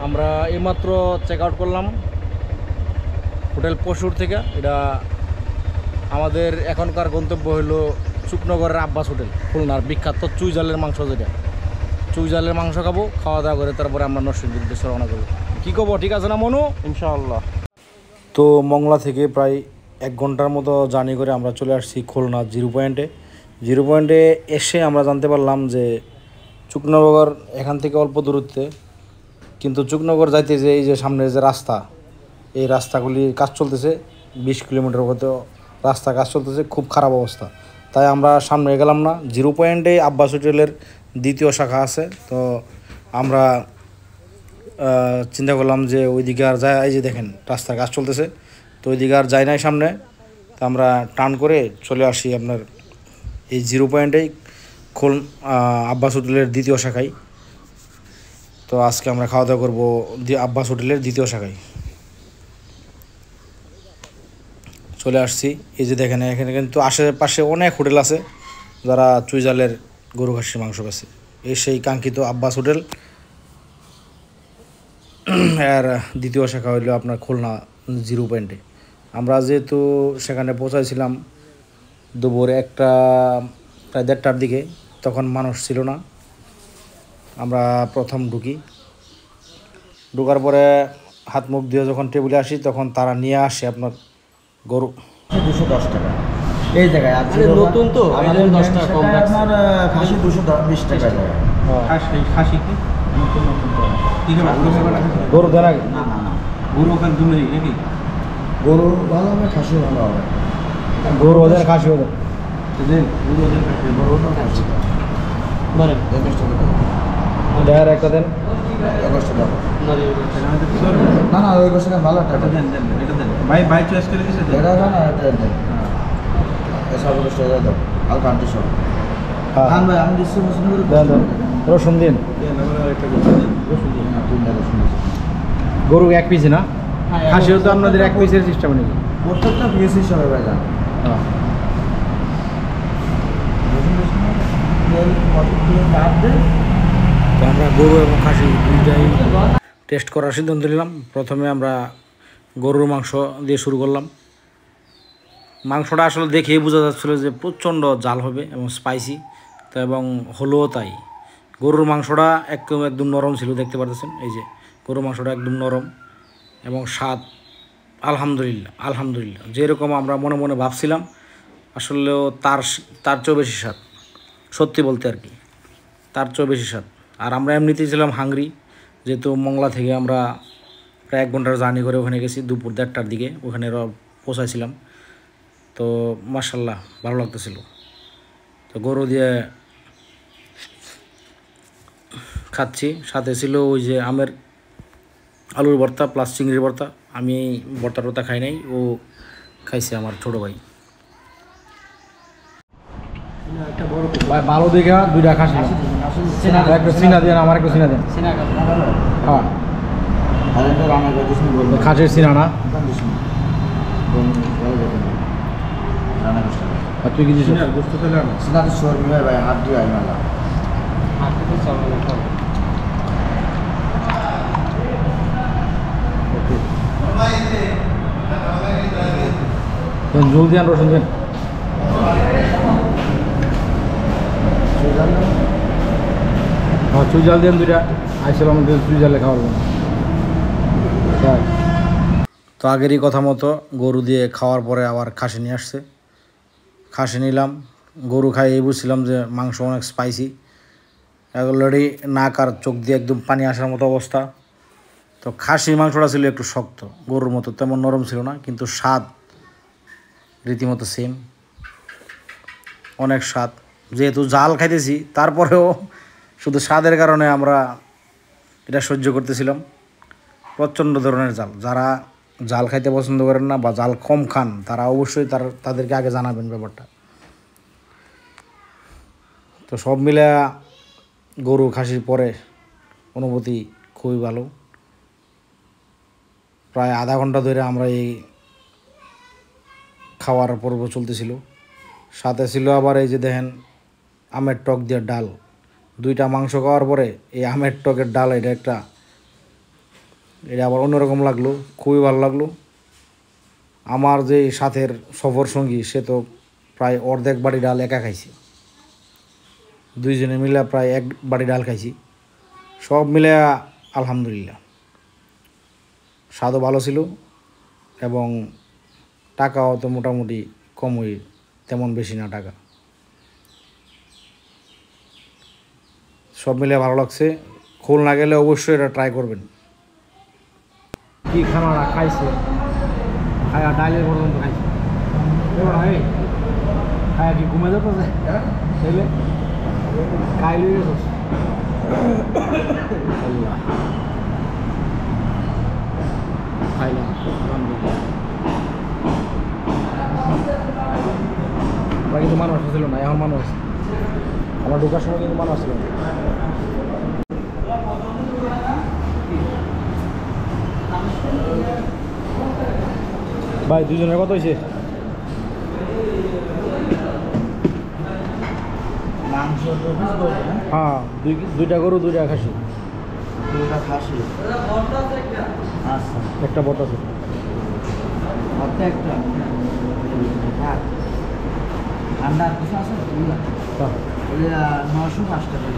আমরা এইমাত্র check out করলাম হোটেল পশুর থেকে। এটা আমাদের এখনকার গন্তব্য হলো চুকনগরের আব্বাস হোটেল, খুলনার বিখ্যাত চুই জালের মাংস। যেটা চুই জালের মাংস খাবো, খাওয়া দাওয়া করে তারপরে আমরা নরসিংদীর উদ্দেশ্যে রওনা করবো। কী করবো, ঠিক আছে না মনু? ইনশাআল্লাহ। তো মংলা থেকে প্রায় 1 ঘন্টার মতো জার্নি করে আমরা চলে আসছি খুলনা জিরো পয়েন্টে। জিরো পয়েন্টে এসে আমরা জানতে পারলাম যে চুকনগর এখান থেকে অল্প দূরত্বে, কিন্তু চুকনগর যাইতে যে এই যে সামনের যে রাস্তা, এই রাস্তাগুলির কাজ চলতেছে। 20 কিলোমিটার মতো রাস্তা কাজ চলতেছে, খুব খারাপ অবস্থা। তাই আমরা সামনে গেলাম না। জিরো পয়েন্টে আব্বাস হোটেলের 2য় শাখা আছে। তো আমরা চিন্তা করলাম যে ওইদিকে আর যায়, এই যে দেখেন রাস্তার কাজ চলতেছে, তো ওইদিকে আর যাই নাই সামনে। তো আমরা টার্ন করে চলে আসি আপনার এই জিরো পয়েন্টেই আব্বাস হোটেলের 2য় শাখায়। তো আজকে আমরা খাওয়া দাওয়া করবো আব্বাস হোটেলের 2য় শাখায়। চলে আসছি, এই যে দেখেন এখানে কিন্তু আশেপাশে অনেক হোটেল আছে যারা চুইজালের গরু খাসির মাংস বেছে। এই সেই কাঙ্ক্ষিত আব্বাস হোটেল, আর 2য় শাখা হইল আপনার খুলনা জিরো পয়েন্টে। আমরা যেহেতু সেখানে পৌঁছাইছিলাম দুপুর প্রায় 1:30টার দিকে, তখন মানুষ ছিল না। আমরা প্রথম ঢুকার পরে হাত মুখ দিয়ে যখন টেবিলে আসি, তখন তারা নিয়ে আসে আপনার গরু 210 টাকা এই জায়গায়। আর নতুন তো আমাদের 10 টাকা কম রাখছে। আপনার খাসি 220 টাকা জায়গায়। খাসি কি নতুন কি গরু দেন আগে। না না না, গরু ওখানে দুলে নাকি? গরু ভালো হবে, খাসি ভালো হবে। গরু ওদের খাসি ওদের গরু ওদের খাসি গরু না খাসি বলেন। 20 টাকা দাও। দেয়ার একটা দেন। 20 টাকা দাও। না না না, ওই গোছটা ভালো টাকা দেন দেন এটা দেন। ভাই চয়েস করে দিছে দেন। এটা না এটা দেন। এসব 20 টাকা দাও। আর কান্টি সব খান ভাই, আমি ডিস্ট্রিবিউশন করে দেন দেন, রসুন দিন। দেন আমরা একটা কথা দেন। রসুন দিন। তুই না রসুন দিস। গরু 1 পিস না? খাসিও তো আপনাদের 1 পিসের সিস্টেম নাকি? প্রত্যেকটা পিস হিসাবে ভাই জান। হ্যাঁ। রসুন দিস না, তেল কত দিয়ে বাদ দে। তো আমরা গরু এবং খাসি দুইটাই টেস্ট করার সিদ্ধান্ত নিলাম। প্রথমে আমরা গরুর মাংস দিয়ে শুরু করলাম। মাংসটা আসলে দেখেই বোঝা যাচ্ছিলো যে প্রচণ্ড জাল হবে এবং স্পাইসি, তো এবং হলোও তাই। গরুর মাংসটা একদম নরম ছিল, দেখতে পারতেছেন। এই যে গরুর মাংসটা একদম নরম এবং স্বাদ আলহামদুলিল্লাহ যেরকম আমরা মনে মনে ভাবছিলাম, আসলেও তার চেয়েও বেশি স্বাদ। সত্যি বলতে আর কি, তার চেয়েও বেশি স্বাদ। আর আমরা এমনিতেই ছিলাম হাংরি, যেহেতু মংলা থেকে আমরা প্রায় 1 ঘন্টার জার্নি করে ওখানে গেছি দুপুর 1:30টার দিকে, ওখানে পৌঁছাইছিলাম। তো মাশাল্লাহ ভালো লাগতেছিল। তো গরু দিয়ে খাচ্ছি, সাথে ছিল ওই যে আমের আলুর ভর্তা প্লাস চিংড়ির ভর্তা। আমি ভর্তা খাই নাই, ও খাইছে আমার ছোটো ভাই। একটা বড় ভাই ভালো দেখে 2টা খাসি, একটা চিনা দেন, আমার একটা চিনা দেন। হ্যাঁ, আর এটা রান্না করে দিস না বলবো। খাসির চিনা না? দিস না। রান্না করতে হবে। আর তুই কি দিস? সিনার গোশত তাহলে আনো। সিনাতে শর্মি ভাই হাত দিয়ে আই মেলা। জল দিয়ান, রসুন দেন। হ্যাঁ, চুই জাল দেন 2টা। আইসলাম চুই জালে খাওয়ার জন্য। তো আগেরই কথা মতো গরু দিয়ে খাওয়ার পরে আবার খাসি নিয়ে আসছে। খাসি নিলাম। গরু খাই এই বুঝছিলাম যে মাংস অনেক স্পাইসি, অলরেডি নাক আর চোখ দিয়ে একদম পানি আসার মতো অবস্থা। তো খাসির মাংসটা ছিল একটু শক্ত, গরুর মতো তেমন নরম ছিল না, কিন্তু স্বাদ রীতিমতো সেম, অনেক স্বাদ। যেহেতু জাল খাইতেছি, তারপরেও শুধু স্বাদের কারণে আমরা এটা সহ্য করতেছিলাম। প্রচণ্ড ধরনের জাল। যারা জাল খাইতে পছন্দ করেন না বা জাল কম খান, তারা অবশ্যই তাদেরকে আগে জানাবেন ব্যাপারটা। তো সব মিলে গরু খাসির পরে অনুভূতি খুবই ভালো। প্রায় আধা ঘন্টা ধরে আমরা এই খাওয়ার পর্ব চলতেছিল। সাথে ছিল আবার এই যে দেখেন আমের টক দিয়ে ডাল। 2টা মাংস খাওয়ার পরে এই আমের টকের ডাল, এটা একটা এটা আবার অন্যরকম লাগলো, খুবই ভালো লাগলো। আমার যে সাথের সফর সঙ্গী সে তো প্রায় অর্ধেক বাড়ি ডাল একা খাইছে, দুইজনে মিলে প্রায় এক বাড়ি ডাল খাইছি। সব মিলে আলহামদুলিল্লাহ স্বাদও ভালো ছিল এবং টাকাও তো মোটামুটি কমই, তেমন বেশি না টাকা। সব মিলে ভালো লাগছে। খোল না গেলে অবশ্যই এটা ট্রাই করবেন। কি খানাটা খাইছে, খায়া ডাইলের পর্যন্ত খাইছে, খায়া কি ঘুমে যেত যে তাইলে কাইলে গেছিস খাইলাম আমরা কিন্তু মানুষ ছিল না, এখন মানুষ আমার ঢোকার সময় কিন্তু মানুষ ছিল না। ভাই দুজনের কত হয়েছে? মাংস হ্যাঁ, দুইটা গরু, দুইটা খাসি, দুটা খাসি, আচ্ছা একটা বটা আছে। হাতে একটা হ্যাঁ ঠান্ডা আর কিছু আছে? হ্যাঁ, ওই 905 টাকা।